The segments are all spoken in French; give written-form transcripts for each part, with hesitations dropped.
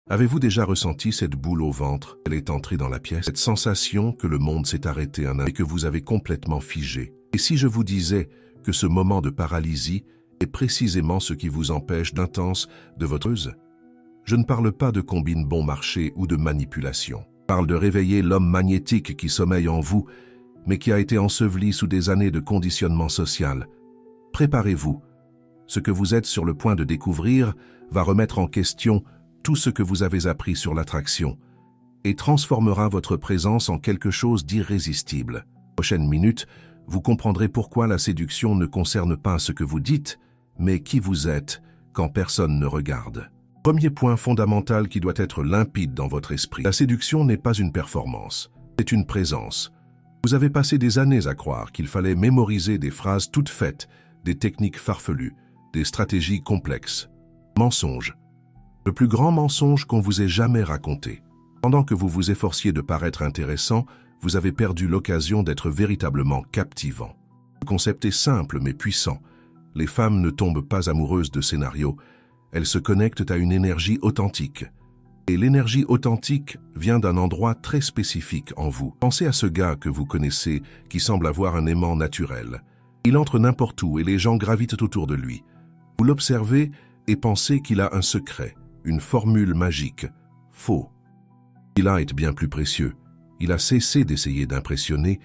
Avez-vous déjà ressenti cette boule au ventre? Elle est entrée dans la pièce. Cette sensation que le monde s'est arrêté un instant et que vous avez complètement figé. Et si je vous disais que ce moment de paralysie est précisément ce qui vous empêche d'intense de votre use? Je ne parle pas de combine bon marché ou de manipulation. Je parle de réveiller l'homme magnétique qui sommeille en vous, mais qui a été enseveli sous des années de conditionnement social. Préparez-vous. Ce que vous êtes sur le point de découvrir va remettre en question tout ce que vous avez appris sur l'attraction et transformera votre présence en quelque chose d'irrésistible. Prochaine minute, vous comprendrez pourquoi la séduction ne concerne pas ce que vous dites, mais qui vous êtes quand personne ne regarde. Premier point fondamental qui doit être limpide dans votre esprit. La séduction n'est pas une performance, c'est une présence. Vous avez passé des années à croire qu'il fallait mémoriser des phrases toutes faites, des techniques farfelues, des stratégies complexes. Mensonge. Le plus grand mensonge qu'on vous ait jamais raconté. Pendant que vous vous efforciez de paraître intéressant, vous avez perdu l'occasion d'être véritablement captivant. Le concept est simple mais puissant. Les femmes ne tombent pas amoureuses de scénarios, elles se connectent à une énergie authentique. Et l'énergie authentique vient d'un endroit très spécifique en vous. Pensez à ce gars que vous connaissez qui semble avoir un aimant naturel. Il entre n'importe où et les gens gravitent autour de lui. Vous l'observez et pensez qu'il a un secret. Une formule magique. Faux. Il a été bien plus précieux. Il a cessé d'essayer d'impressionner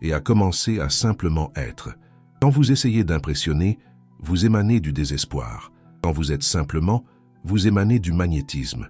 et a commencé à simplement être. Quand vous essayez d'impressionner, vous émanez du désespoir. Quand vous êtes simplement, vous émanez du magnétisme.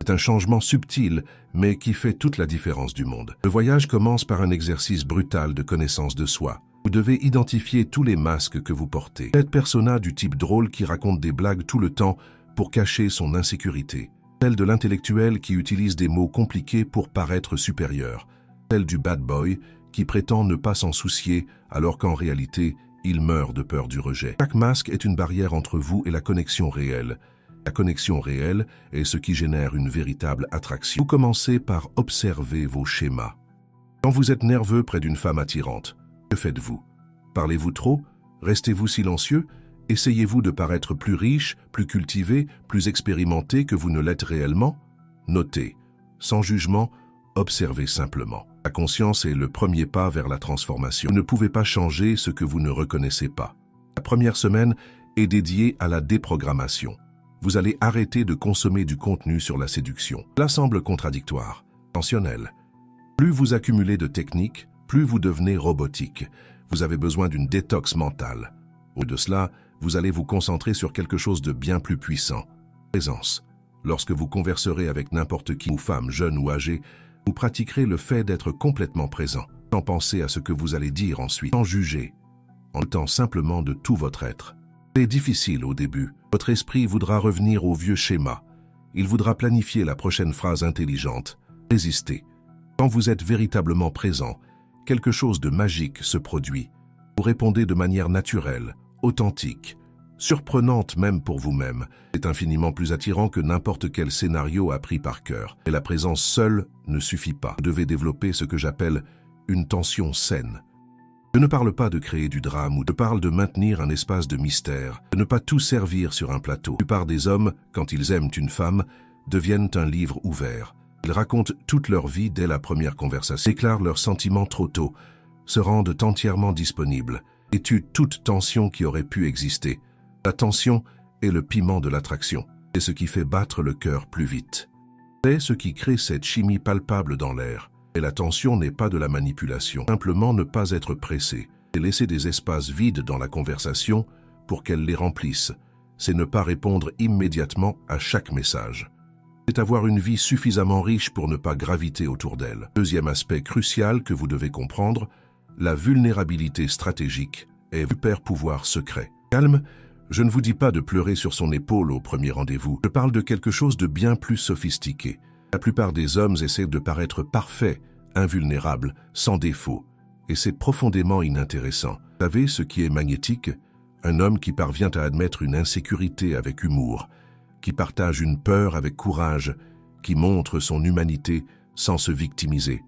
C'est un changement subtil, mais qui fait toute la différence du monde. Le voyage commence par un exercice brutal de connaissance de soi. Vous devez identifier tous les masques que vous portez. Cette persona du type drôle qui raconte des blagues tout le temps pour cacher son insécurité, celle de l'intellectuel qui utilise des mots compliqués pour paraître supérieur, celle du bad boy qui prétend ne pas s'en soucier alors qu'en réalité, il meurt de peur du rejet. Chaque masque est une barrière entre vous et la connexion réelle. La connexion réelle est ce qui génère une véritable attraction. Vous commencez par observer vos schémas. Quand vous êtes nerveux près d'une femme attirante, que faites-vous? Parlez-vous trop? Restez-vous silencieux? Essayez-vous de paraître plus riche, plus cultivé, plus expérimenté que vous ne l'êtes réellement? Notez, sans jugement, observez simplement. La conscience est le premier pas vers la transformation. Vous ne pouvez pas changer ce que vous ne reconnaissez pas. La première semaine est dédiée à la déprogrammation. Vous allez arrêter de consommer du contenu sur la séduction. Cela semble contradictoire, intentionnel. Plus vous accumulez de techniques, plus vous devenez robotique. Vous avez besoin d'une détox mentale. Au lieu de cela, vous allez vous concentrer sur quelque chose de bien plus puissant. Présence. Lorsque vous converserez avec n'importe qui, ou femme, jeune ou âgée, vous pratiquerez le fait d'être complètement présent, sans penser à ce que vous allez dire ensuite, sans juger, en étant simplement de tout votre être. C'est difficile au début. Votre esprit voudra revenir au vieux schéma. Il voudra planifier la prochaine phrase intelligente. Résistez. Quand vous êtes véritablement présent, quelque chose de magique se produit. Vous répondez de manière naturelle, authentique, surprenante même pour vous-même. C'est infiniment plus attirant que n'importe quel scénario appris par cœur. Et la présence seule ne suffit pas. Vous devez développer ce que j'appelle une tension saine. Je ne parle pas de créer du drame ou je parle de maintenir un espace de mystère, de ne pas tout servir sur un plateau. La plupart des hommes, quand ils aiment une femme, deviennent un livre ouvert. Ils racontent toute leur vie dès la première conversation, déclarent leurs sentiments trop tôt, se rendent entièrement disponibles et tuent toute tension qui aurait pu exister. La tension est le piment de l'attraction. C'est ce qui fait battre le cœur plus vite. C'est ce qui crée cette chimie palpable dans l'air. Et la tension n'est pas de la manipulation. Simplement ne pas être pressé et laisser des espaces vides dans la conversation pour qu'elle les remplisse. C'est ne pas répondre immédiatement à chaque message. C'est avoir une vie suffisamment riche pour ne pas graviter autour d'elle. Deuxième aspect crucial que vous devez comprendre, la vulnérabilité stratégique est un super pouvoir secret. Calme, je ne vous dis pas de pleurer sur son épaule au premier rendez-vous. Je parle de quelque chose de bien plus sophistiqué. La plupart des hommes essaient de paraître parfaits, invulnérables, sans défaut. Et c'est profondément inintéressant. Vous savez ce qui est magnétique? Un homme qui parvient à admettre une insécurité avec humour, qui partage une peur avec courage, qui montre son humanité sans se victimiser.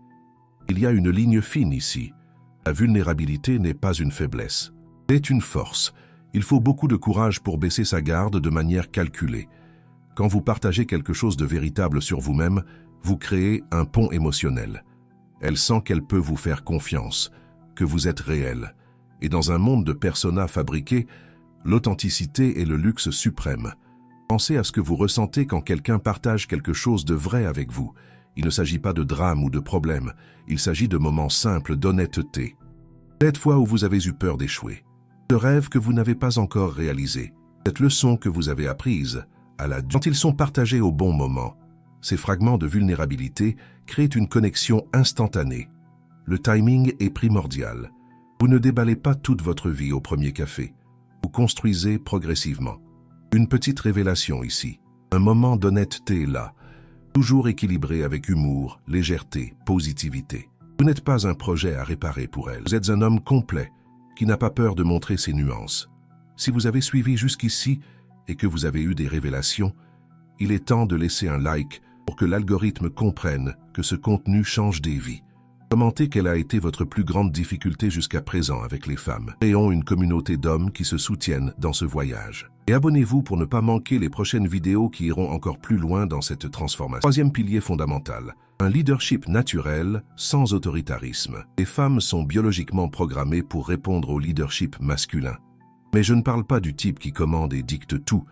Il y a une ligne fine ici. La vulnérabilité n'est pas une faiblesse. C'est une force. Il faut beaucoup de courage pour baisser sa garde de manière calculée. Quand vous partagez quelque chose de véritable sur vous-même, vous créez un pont émotionnel. Elle sent qu'elle peut vous faire confiance, que vous êtes réel. Et dans un monde de personas fabriqués, l'authenticité est le luxe suprême. Pensez à ce que vous ressentez quand quelqu'un partage quelque chose de vrai avec vous. Il ne s'agit pas de drame ou de problème, il s'agit de moments simples d'honnêteté. Cette fois où vous avez eu peur d'échouer, de rêves que vous n'avez pas encore réalisés, cette leçon que vous avez apprise, quand ils sont partagés au bon moment, ces fragments de vulnérabilité créent une connexion instantanée. Le timing est primordial. Vous ne déballez pas toute votre vie au premier café. Vous construisez progressivement. Une petite révélation ici. Un moment d'honnêteté là. Toujours équilibré avec humour, légèreté, positivité. Vous n'êtes pas un projet à réparer pour elle. Vous êtes un homme complet, qui n'a pas peur de montrer ses nuances. Si vous avez suivi jusqu'ici et que vous avez eu des révélations, il est temps de laisser un like pour que l'algorithme comprenne que ce contenu change des vies. Commentez quelle a été votre plus grande difficulté jusqu'à présent avec les femmes. Créons une communauté d'hommes qui se soutiennent dans ce voyage. Et abonnez-vous pour ne pas manquer les prochaines vidéos qui iront encore plus loin dans cette transformation. Troisième pilier fondamental, un leadership naturel sans autoritarisme. Les femmes sont biologiquement programmées pour répondre au leadership masculin. Mais je ne parle pas du type qui commande et dicte tout.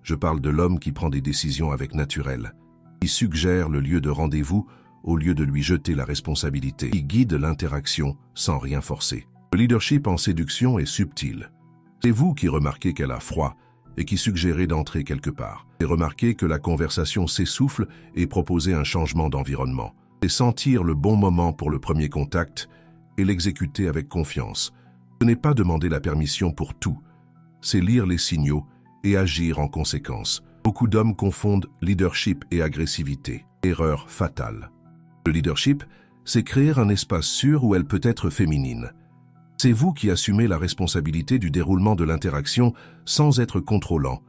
Je parle de l'homme qui prend des décisions avec naturel, qui suggère le lieu de rendez-vous au lieu de lui jeter la responsabilité, qui guide l'interaction sans rien forcer. Le leadership en séduction est subtil. C'est vous qui remarquez qu'elle a froid et qui suggérez d'entrer quelque part. C'est remarquer que la conversation s'essouffle et proposer un changement d'environnement. C'est sentir le bon moment pour le premier contact et l'exécuter avec confiance. Ce n'est pas demander la permission pour tout. C'est lire les signaux et agir en conséquence. Beaucoup d'hommes confondent leadership et agressivité. Erreur fatale. Le leadership, c'est créer un espace sûr où elle peut être féminine. C'est vous qui assumez la responsabilité du déroulement de l'interaction sans être contrôlant.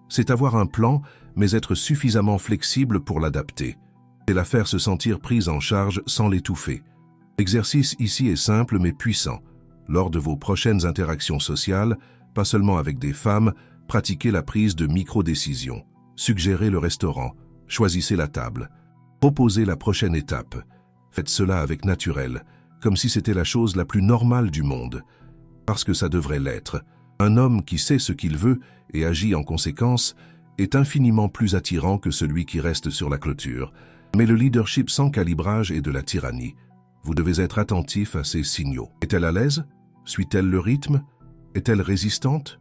C'est avoir un plan, mais être suffisamment flexible pour l'adapter. C'est la faire se sentir prise en charge sans l'étouffer. L'exercice ici est simple mais puissant. Lors de vos prochaines interactions sociales, pas seulement avec des femmes, pratiquez la prise de micro-décisions. Suggérez le restaurant, choisissez la table. Proposez la prochaine étape. Faites cela avec naturel, comme si c'était la chose la plus normale du monde. Parce que ça devrait l'être. Un homme qui sait ce qu'il veut et agit en conséquence est infiniment plus attirant que celui qui reste sur la clôture. Mais le leadership sans calibrage est de la tyrannie. Vous devez être attentif à ces signaux. Est-elle à l'aise? Suit-elle le rythme? Est-elle résistante?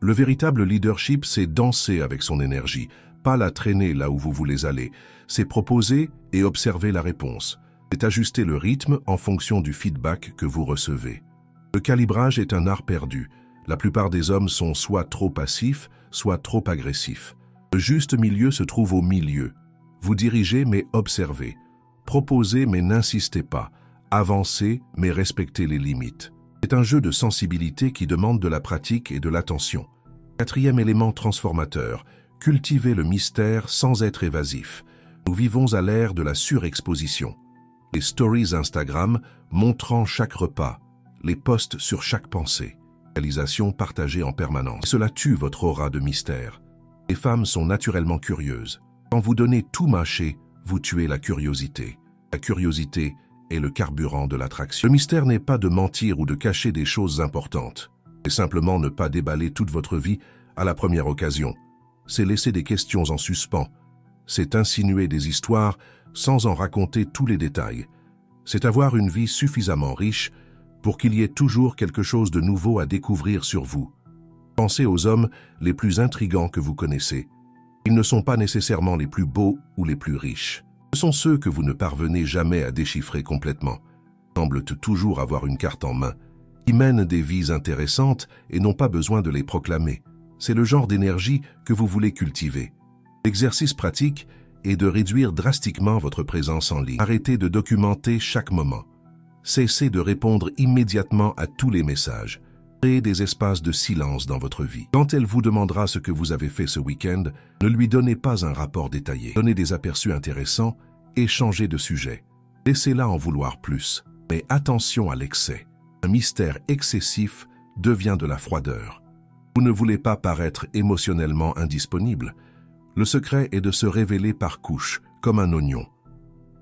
Le véritable leadership, c'est danser avec son énergie, pas la traîner là où vous voulez aller. C'est proposer et observer la réponse. C'est ajuster le rythme en fonction du feedback que vous recevez. Le calibrage est un art perdu. La plupart des hommes sont soit trop passifs, soit trop agressifs. Le juste milieu se trouve au milieu. Vous dirigez mais observez. Proposez mais n'insistez pas. Avancez mais respectez les limites. C'est un jeu de sensibilité qui demande de la pratique et de l'attention. Quatrième élément transformateur, cultiver le mystère sans être évasif. Nous vivons à l'ère de la surexposition. Les stories Instagram montrant chaque repas, les posts sur chaque pensée, réalisation partagée en permanence. Cela tue votre aura de mystère. Les femmes sont naturellement curieuses. Quand vous donnez tout mâcher, vous tuez la curiosité. La curiosité est le carburant de l'attraction. Le mystère n'est pas de mentir ou de cacher des choses importantes. C'est simplement ne pas déballer toute votre vie à la première occasion. C'est laisser des questions en suspens. C'est insinuer des histoires sans en raconter tous les détails. C'est avoir une vie suffisamment riche pour qu'il y ait toujours quelque chose de nouveau à découvrir sur vous. Pensez aux hommes les plus intrigants que vous connaissez. Ils ne sont pas nécessairement les plus beaux ou les plus riches. Ce sont ceux que vous ne parvenez jamais à déchiffrer complètement. Ils semblent toujours avoir une carte en main. Ils mènent des vies intéressantes et n'ont pas besoin de les proclamer. C'est le genre d'énergie que vous voulez cultiver. L'exercice pratique est de réduire drastiquement votre présence en ligne. Arrêtez de documenter chaque moment. Cessez de répondre immédiatement à tous les messages. Créez des espaces de silence dans votre vie. Quand elle vous demandera ce que vous avez fait ce week-end, ne lui donnez pas un rapport détaillé. Donnez des aperçus intéressants et changez de sujet. Laissez-la en vouloir plus. Mais attention à l'excès. Un mystère excessif devient de la froideur. Vous ne voulez pas paraître émotionnellement indisponible. Le secret est de se révéler par couches, comme un oignon.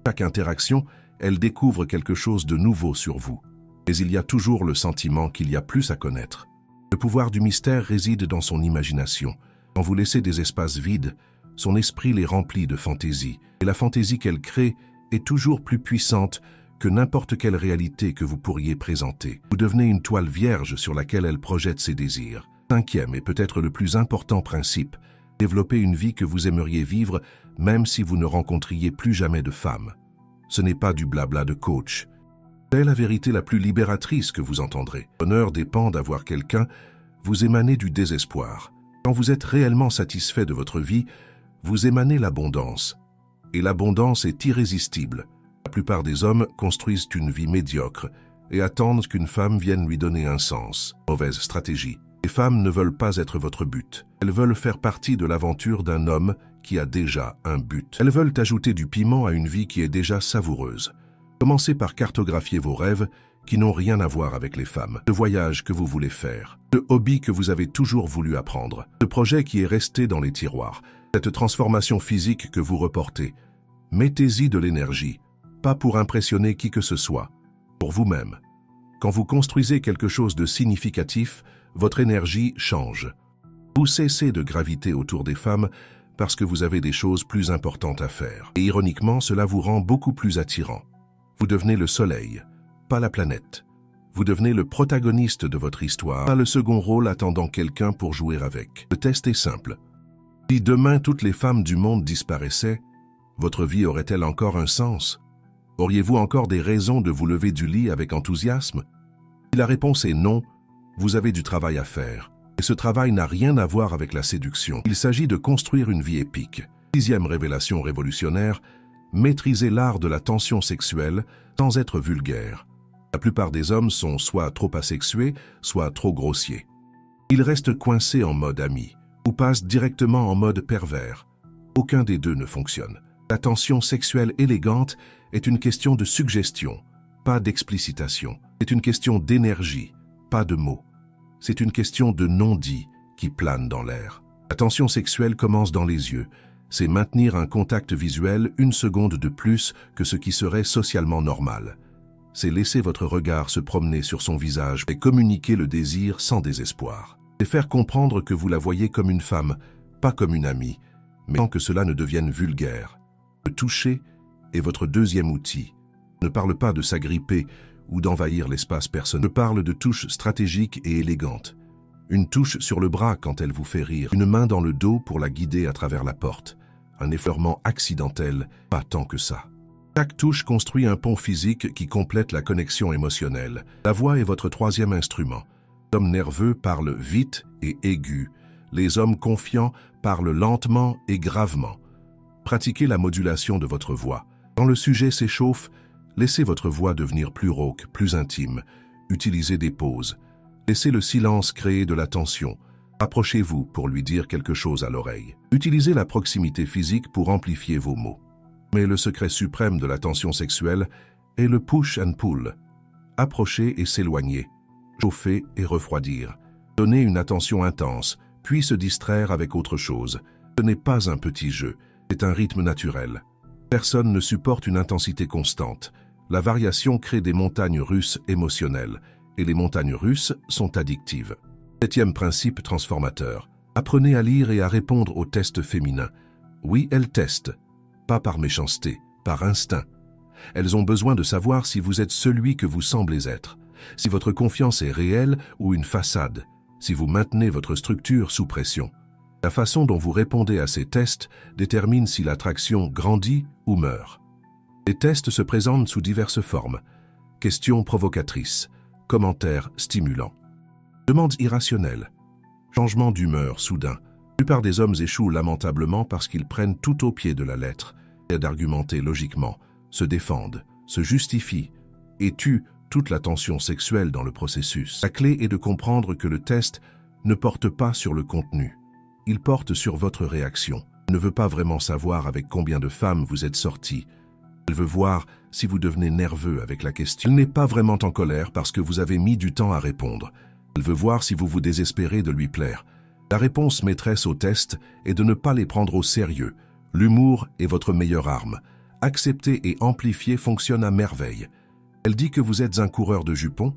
Chaque interaction, elle découvre quelque chose de nouveau sur vous. Mais il y a toujours le sentiment qu'il y a plus à connaître. Le pouvoir du mystère réside dans son imagination. Quand vous laissez des espaces vides, son esprit les remplit de fantaisie. Et la fantaisie qu'elle crée est toujours plus puissante que n'importe quelle réalité que vous pourriez présenter. Vous devenez une toile vierge sur laquelle elle projette ses désirs. Cinquième et peut-être le plus important principe, développer une vie que vous aimeriez vivre même si vous ne rencontriez plus jamais de femme. Ce n'est pas du blabla de coach. C'est la vérité la plus libératrice que vous entendrez. L'honneur dépend d'avoir quelqu'un, vous émanez du désespoir. Quand vous êtes réellement satisfait de votre vie, vous émanez l'abondance. Et l'abondance est irrésistible. La plupart des hommes construisent une vie médiocre et attendent qu'une femme vienne lui donner un sens. Mauvaise stratégie. Les femmes ne veulent pas être votre but. Elles veulent faire partie de l'aventure d'un homme qui a déjà un but. Elles veulent ajouter du piment à une vie qui est déjà savoureuse. Commencez par cartographier vos rêves qui n'ont rien à voir avec les femmes. Le voyage que vous voulez faire, le hobby que vous avez toujours voulu apprendre, le projet qui est resté dans les tiroirs, cette transformation physique que vous reportez. Mettez-y de l'énergie, pas pour impressionner qui que ce soit, pour vous-même. Quand vous construisez quelque chose de significatif, votre énergie change. Vous cessez de graviter autour des femmes parce que vous avez des choses plus importantes à faire. Et ironiquement, cela vous rend beaucoup plus attirant. Vous devenez le soleil, pas la planète. Vous devenez le protagoniste de votre histoire, pas le second rôle attendant quelqu'un pour jouer avec. Le test est simple. Si demain toutes les femmes du monde disparaissaient, votre vie aurait-elle encore un sens? Auriez-vous encore des raisons de vous lever du lit avec enthousiasme? Si la réponse est non, vous avez du travail à faire. Et ce travail n'a rien à voir avec la séduction. Il s'agit de construire une vie épique. Sixième révélation révolutionnaire, maîtriser l'art de la tension sexuelle sans être vulgaire. La plupart des hommes sont soit trop asexués, soit trop grossiers. Ils restent coincés en mode ami ou passent directement en mode pervers. Aucun des deux ne fonctionne. La tension sexuelle élégante est une question de suggestion, pas d'explicitation. C'est une question d'énergie, pas de mots. C'est une question de non-dit qui plane dans l'air. La tension sexuelle commence dans les yeux. C'est maintenir un contact visuel une seconde de plus que ce qui serait socialement normal. C'est laisser votre regard se promener sur son visage et communiquer le désir sans désespoir. C'est faire comprendre que vous la voyez comme une femme, pas comme une amie, mais sans que cela ne devienne vulgaire. Le toucher est votre deuxième outil. Ne parle pas de s'agripper ou d'envahir l'espace personnel. Je parle de touches stratégiques et élégantes. Une touche sur le bras quand elle vous fait rire, une main dans le dos pour la guider à travers la porte. Un effleurement accidentel, pas tant que ça. Chaque touche construit un pont physique qui complète la connexion émotionnelle. La voix est votre troisième instrument. Les hommes nerveux parlent vite et aigu. Les hommes confiants parlent lentement et gravement. Pratiquez la modulation de votre voix. Quand le sujet s'échauffe, laissez votre voix devenir plus rauque, plus intime. Utilisez des pauses. Laissez le silence créer de la tension. Approchez-vous pour lui dire quelque chose à l'oreille. Utilisez la proximité physique pour amplifier vos mots. Mais le secret suprême de la tension sexuelle est le push and pull. Approcher et s'éloigner. Chauffer et refroidir. Donner une attention intense, puis se distraire avec autre chose. Ce n'est pas un petit jeu, c'est un rythme naturel. Personne ne supporte une intensité constante. La variation crée des montagnes russes émotionnelles, et les montagnes russes sont addictives. Septième principe transformateur. Apprenez à lire et à répondre aux tests féminins. Oui, elles testent. Pas par méchanceté, par instinct. Elles ont besoin de savoir si vous êtes celui que vous semblez être, si votre confiance est réelle ou une façade, si vous maintenez votre structure sous pression. La façon dont vous répondez à ces tests détermine si l'attraction grandit ou meurt. Les tests se présentent sous diverses formes. Questions provocatrices, commentaires stimulants, demandes irrationnelles, changement d'humeur soudain. La plupart des hommes échouent lamentablement parce qu'ils prennent tout au pied de la lettre, et d'argumenter logiquement, se défendent, se justifient et tuent toute la tension sexuelle dans le processus. La clé est de comprendre que le test ne porte pas sur le contenu. Il porte sur votre réaction. Elle ne veut pas vraiment savoir avec combien de femmes vous êtes sorti. Elle veut voir si vous devenez nerveux avec la question. Elle n'est pas vraiment en colère parce que vous avez mis du temps à répondre. Elle veut voir si vous vous désespérez de lui plaire. La réponse maîtresse au test est de ne pas les prendre au sérieux. L'humour est votre meilleure arme. Accepter et amplifier fonctionne à merveille. Elle dit que vous êtes un coureur de jupons.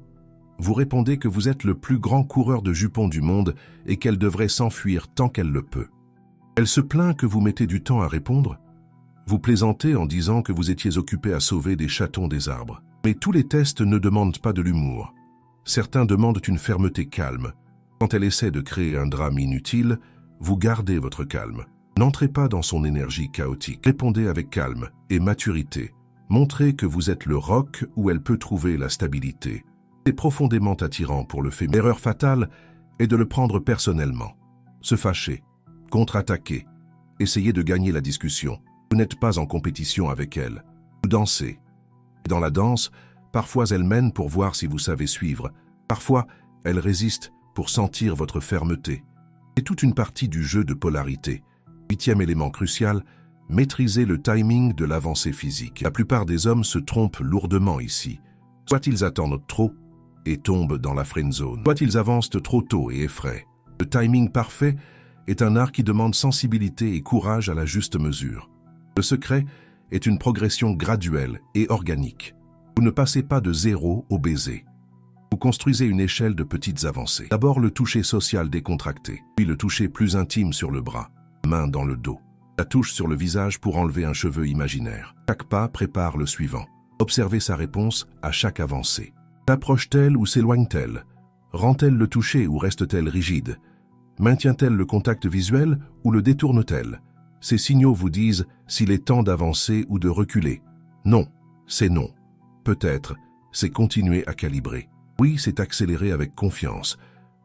Vous répondez que vous êtes le plus grand coureur de jupons du monde et qu'elle devrait s'enfuir tant qu'elle le peut. Elle se plaint que vous mettez du temps à répondre. Vous plaisantez en disant que vous étiez occupé à sauver des chatons des arbres. Mais tous les tests ne demandent pas de l'humour. Certains demandent une fermeté calme. Quand elle essaie de créer un drame inutile, vous gardez votre calme. N'entrez pas dans son énergie chaotique. Répondez avec calme et maturité. Montrez que vous êtes le roc où elle peut trouver la stabilité. C'est profondément attirant pour le féminin. L'erreur fatale est de le prendre personnellement. Se fâcher, contre-attaquer, essayer de gagner la discussion. Vous n'êtes pas en compétition avec elle. Vous dansez. Et dans la danse, parfois elle mène pour voir si vous savez suivre. Parfois, elle résiste pour sentir votre fermeté. C'est toute une partie du jeu de polarité. 8e élément crucial, maîtriser le timing de l'avancée physique. La plupart des hommes se trompent lourdement ici. Soit ils attendent trop et tombent dans la friend zone, soit ils avancent trop tôt et effraient. Le timing parfait est un art qui demande sensibilité et courage à la juste mesure. Le secret est une progression graduelle et organique. Vous ne passez pas de 0 au baiser. Vous construisez une échelle de petites avancées. D'abord le toucher social décontracté, puis le toucher plus intime sur le bras, main dans le dos. La touche sur le visage pour enlever un cheveu imaginaire. Chaque pas prépare le suivant. Observez sa réponse à chaque avancée. S'approche-t-elle ou s'éloigne-t-elle? Rend-elle le toucher ou reste-t-elle rigide? Maintient-elle le contact visuel ou le détourne-t-elle? Ces signaux vous disent s'il est temps d'avancer ou de reculer. Non, c'est non. Peut-être, c'est continuer à calibrer. Oui, c'est accélérer avec confiance.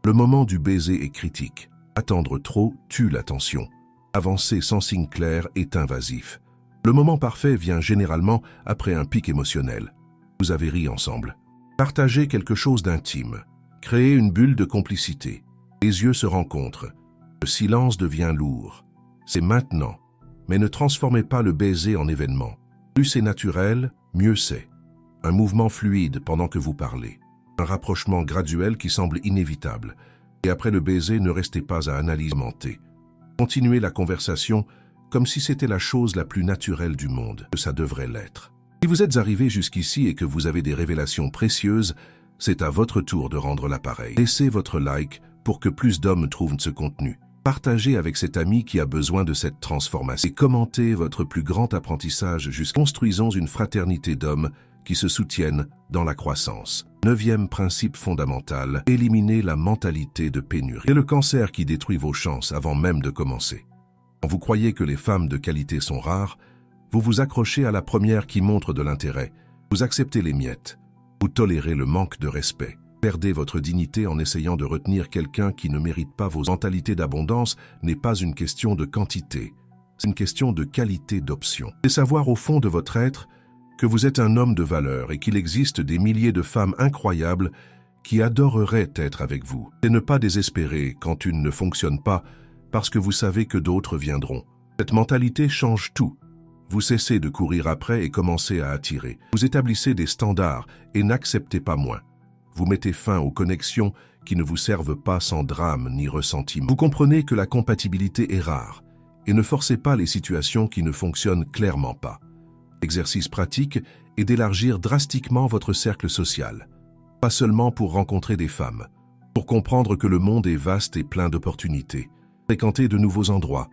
Le moment du baiser est critique. Attendre trop tue l'attention. Avancer sans signe clair est invasif. Le moment parfait vient généralement après un pic émotionnel. Vous avez ri ensemble. Partagez quelque chose d'intime. Créez une bulle de complicité. Les yeux se rencontrent. Le silence devient lourd. C'est maintenant. Mais ne transformez pas le baiser en événement. Plus c'est naturel, mieux c'est. Un mouvement fluide pendant que vous parlez. Un rapprochement graduel qui semble inévitable. Et après le baiser, ne restez pas à analyser. Continuez la conversation comme si c'était la chose la plus naturelle du monde, que ça devrait l'être. Si vous êtes arrivé jusqu'ici et que vous avez des révélations précieuses, c'est à votre tour de rendre l'appareil. Laissez votre like pour que plus d'hommes trouvent ce contenu. Partagez avec cet ami qui a besoin de cette transformation. Et commentez votre plus grand apprentissage jusqu'à construisons une fraternité d'hommes qui se soutiennent dans la croissance. 9e principe fondamental, éliminez la mentalité de pénurie. C'est le cancer qui détruit vos chances avant même de commencer. Quand vous croyez que les femmes de qualité sont rares, vous vous accrochez à la première qui montre de l'intérêt. Vous acceptez les miettes. Vous tolérez le manque de respect. Perdez votre dignité en essayant de retenir quelqu'un qui ne mérite pas vos mentalités d'abondance n'est pas une question de quantité. C'est une question de qualité d'option. C'est savoir au fond de votre être que vous êtes un homme de valeur et qu'il existe des milliers de femmes incroyables qui adoreraient être avec vous. Et ne pas désespérer quand une ne fonctionne pas parce que vous savez que d'autres viendront. Cette mentalité change tout. Vous cessez de courir après et commencez à attirer. Vous établissez des standards et n'acceptez pas moins. Vous mettez fin aux connexions qui ne vous servent pas sans drame ni ressentiment. Vous comprenez que la compatibilité est rare et ne forcez pas les situations qui ne fonctionnent clairement pas. L'exercice pratique est d'élargir drastiquement votre cercle social. Pas seulement pour rencontrer des femmes, pour comprendre que le monde est vaste et plein d'opportunités. Fréquenter de nouveaux endroits,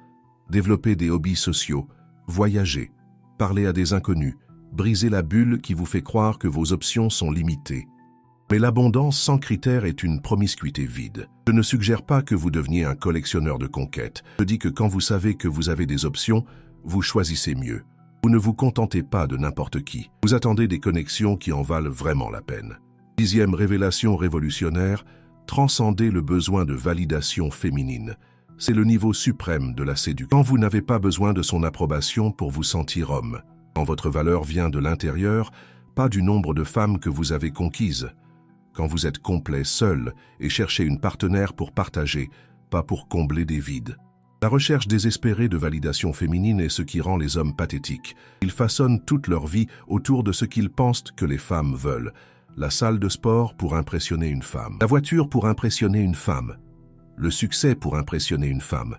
développer des hobbies sociaux, voyager, parler à des inconnus, briser la bulle qui vous fait croire que vos options sont limitées. Mais l'abondance sans critères est une promiscuité vide. Je ne suggère pas que vous deveniez un collectionneur de conquêtes. Je dis que quand vous savez que vous avez des options, vous choisissez mieux. Vous ne vous contentez pas de n'importe qui. Vous attendez des connexions qui en valent vraiment la peine. 10e révélation révolutionnaire, transcendez le besoin de validation féminine. C'est le niveau suprême de la séduction. Quand vous n'avez pas besoin de son approbation pour vous sentir homme. Quand votre valeur vient de l'intérieur, pas du nombre de femmes que vous avez conquises. Quand vous êtes complet, seul, et cherchez une partenaire pour partager, pas pour combler des vides. La recherche désespérée de validation féminine est ce qui rend les hommes pathétiques. Ils façonnent toute leur vie autour de ce qu'ils pensent que les femmes veulent. La salle de sport pour impressionner une femme. La voiture pour impressionner une femme. le succès pour impressionner une femme.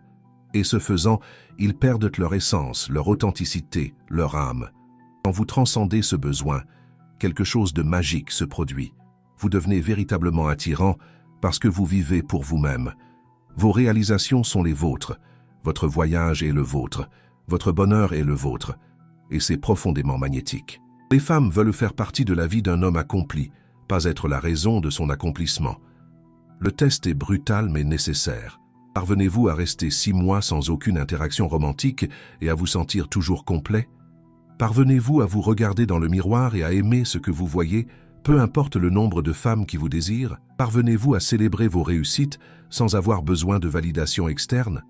Et ce faisant, ils perdent leur essence, leur authenticité, leur âme. Quand vous transcendez ce besoin, quelque chose de magique se produit. Vous devenez véritablement attirant parce que vous vivez pour vous-même. Vos réalisations sont les vôtres, votre voyage est le vôtre, votre bonheur est le vôtre, et c'est profondément magnétique. Les femmes veulent faire partie de la vie d'un homme accompli, pas être la raison de son accomplissement. Le test est brutal mais nécessaire. Parvenez-vous à rester 6 mois sans aucune interaction romantique et à vous sentir toujours complet? Parvenez-vous à vous regarder dans le miroir et à aimer ce que vous voyez, peu importe le nombre de femmes qui vous désirent? Parvenez-vous à célébrer vos réussites sans avoir besoin de validation externe?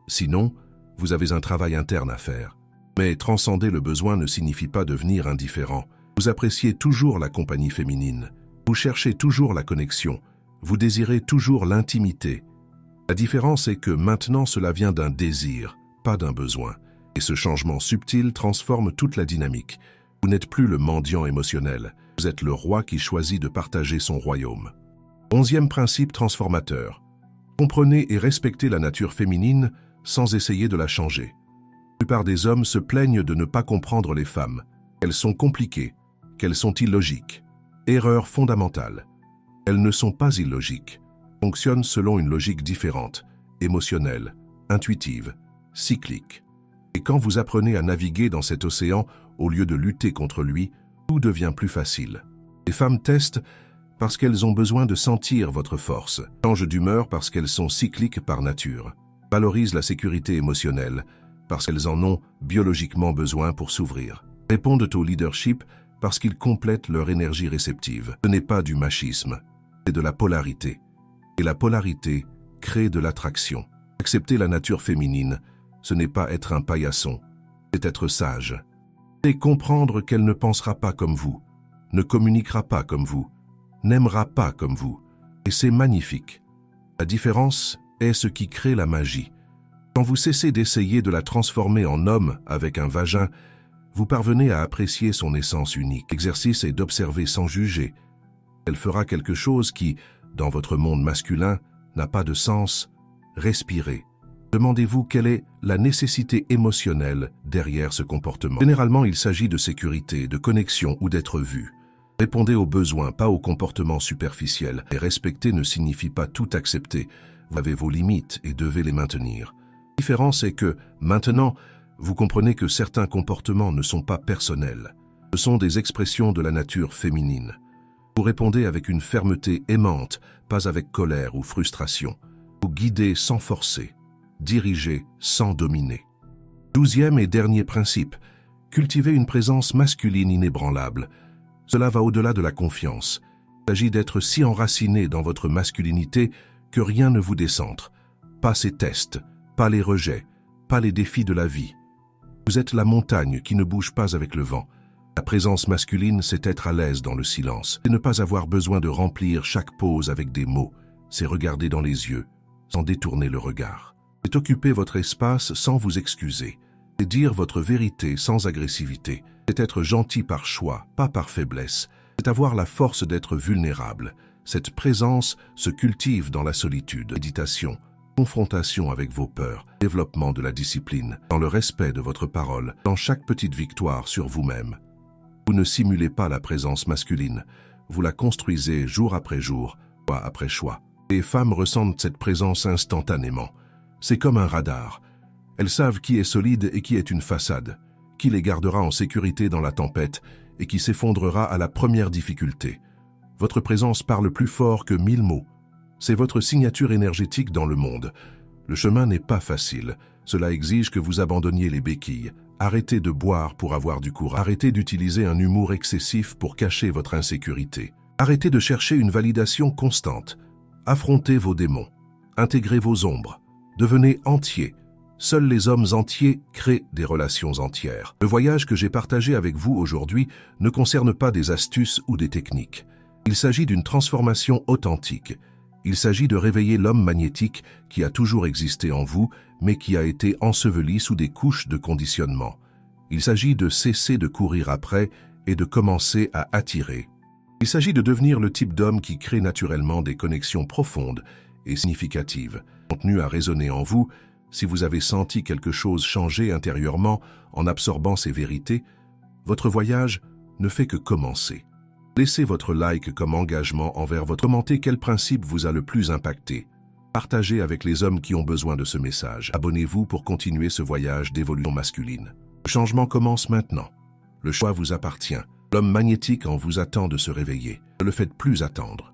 Sinon, vous avez un travail interne à faire. Mais transcender le besoin ne signifie pas devenir indifférent. Vous appréciez toujours la compagnie féminine. Vous cherchez toujours la connexion. Vous désirez toujours l'intimité. La différence est que maintenant cela vient d'un désir, pas d'un besoin. Et ce changement subtil transforme toute la dynamique. Vous n'êtes plus le mendiant émotionnel. Vous êtes le roi qui choisit de partager son royaume. 11e principe transformateur. Comprenez et respectez la nature féminine sans essayer de la changer. La plupart des hommes se plaignent de ne pas comprendre les femmes. Elles sont compliquées, qu'elles sont illogiques. Erreur fondamentale. Elles ne sont pas illogiques. Fonctionnent selon une logique différente, émotionnelle, intuitive, cyclique. Et quand vous apprenez à naviguer dans cet océan, au lieu de lutter contre lui, tout devient plus facile. Les femmes testent parce qu'elles ont besoin de sentir votre force, changent d'humeur parce qu'elles sont cycliques par nature, valorisent la sécurité émotionnelle parce qu'elles en ont biologiquement besoin pour s'ouvrir, répondent au leadership parce qu'ils complètent leur énergie réceptive. Ce n'est pas du machisme, c'est de la polarité. Et la polarité crée de l'attraction. Accepter la nature féminine, ce n'est pas être un paillasson, c'est être sage. Et comprendre qu'elle ne pensera pas comme vous, ne communiquera pas comme vous, n'aimera pas comme vous. Et c'est magnifique. La différence est ce qui crée la magie. Quand vous cessez d'essayer de la transformer en homme avec un vagin, vous parvenez à apprécier son essence unique. L'exercice est d'observer sans juger. Elle fera quelque chose qui, dans votre monde masculin, n'a pas de sens. Respirez. Demandez-vous quelle est la nécessité émotionnelle derrière ce comportement. Généralement, il s'agit de sécurité, de connexion ou d'être vu. Répondez aux besoins, pas aux comportements superficiels. Et respecter ne signifie pas tout accepter. Vous avez vos limites et devez les maintenir. La différence est que, maintenant, vous comprenez que certains comportements ne sont pas personnels. Ce sont des expressions de la nature féminine. Vous répondez avec une fermeté aimante, pas avec colère ou frustration. Vous guidez sans forcer, dirigez sans dominer. 12e et dernier principe, cultivez une présence masculine inébranlable. Cela va au-delà de la confiance. Il s'agit d'être si enraciné dans votre masculinité que rien ne vous décentre. Pas ces tests, pas les rejets, pas les défis de la vie. Vous êtes la montagne qui ne bouge pas avec le vent. La présence masculine, c'est être à l'aise dans le silence. C'est ne pas avoir besoin de remplir chaque pause avec des mots. C'est regarder dans les yeux, sans détourner le regard. C'est occuper votre espace sans vous excuser. C'est dire votre vérité sans agressivité. C'est être gentil par choix, pas par faiblesse. C'est avoir la force d'être vulnérable. Cette présence se cultive dans la solitude, méditation, confrontation avec vos peurs, développement de la discipline, dans le respect de votre parole, dans chaque petite victoire sur vous-même. Vous ne simulez pas la présence masculine, vous la construisez jour après jour, choix après choix. Les femmes ressentent cette présence instantanément. C'est comme un radar. Elles savent qui est solide et qui est une façade, qui les gardera en sécurité dans la tempête et qui s'effondrera à la première difficulté. Votre présence parle plus fort que 1000 mots. C'est votre signature énergétique dans le monde. Le chemin n'est pas facile. Cela exige que vous abandonniez les béquilles. Arrêtez de boire pour avoir du courage. Arrêtez d'utiliser un humour excessif pour cacher votre insécurité. Arrêtez de chercher une validation constante. Affrontez vos démons. Intégrez vos ombres. Devenez entier. Seuls les hommes entiers créent des relations entières. Le voyage que j'ai partagé avec vous aujourd'hui ne concerne pas des astuces ou des techniques. Il s'agit d'une transformation authentique. Il s'agit de réveiller l'homme magnétique qui a toujours existé en vous, mais qui a été enseveli sous des couches de conditionnement. Il s'agit de cesser de courir après et de commencer à attirer. Il s'agit de devenir le type d'homme qui crée naturellement des connexions profondes et significatives. Le contenu a résonné en vous. Si vous avez senti quelque chose changer intérieurement en absorbant ces vérités, votre voyage ne fait que commencer. Laissez votre like comme engagement envers votre commentaire. Quel principe vous a le plus impacté? Partagez avec les hommes qui ont besoin de ce message. Abonnez-vous pour continuer ce voyage d'évolution masculine. Le changement commence maintenant. Le choix vous appartient. L'homme magnétique en vous attend de se réveiller. Ne le faites plus attendre.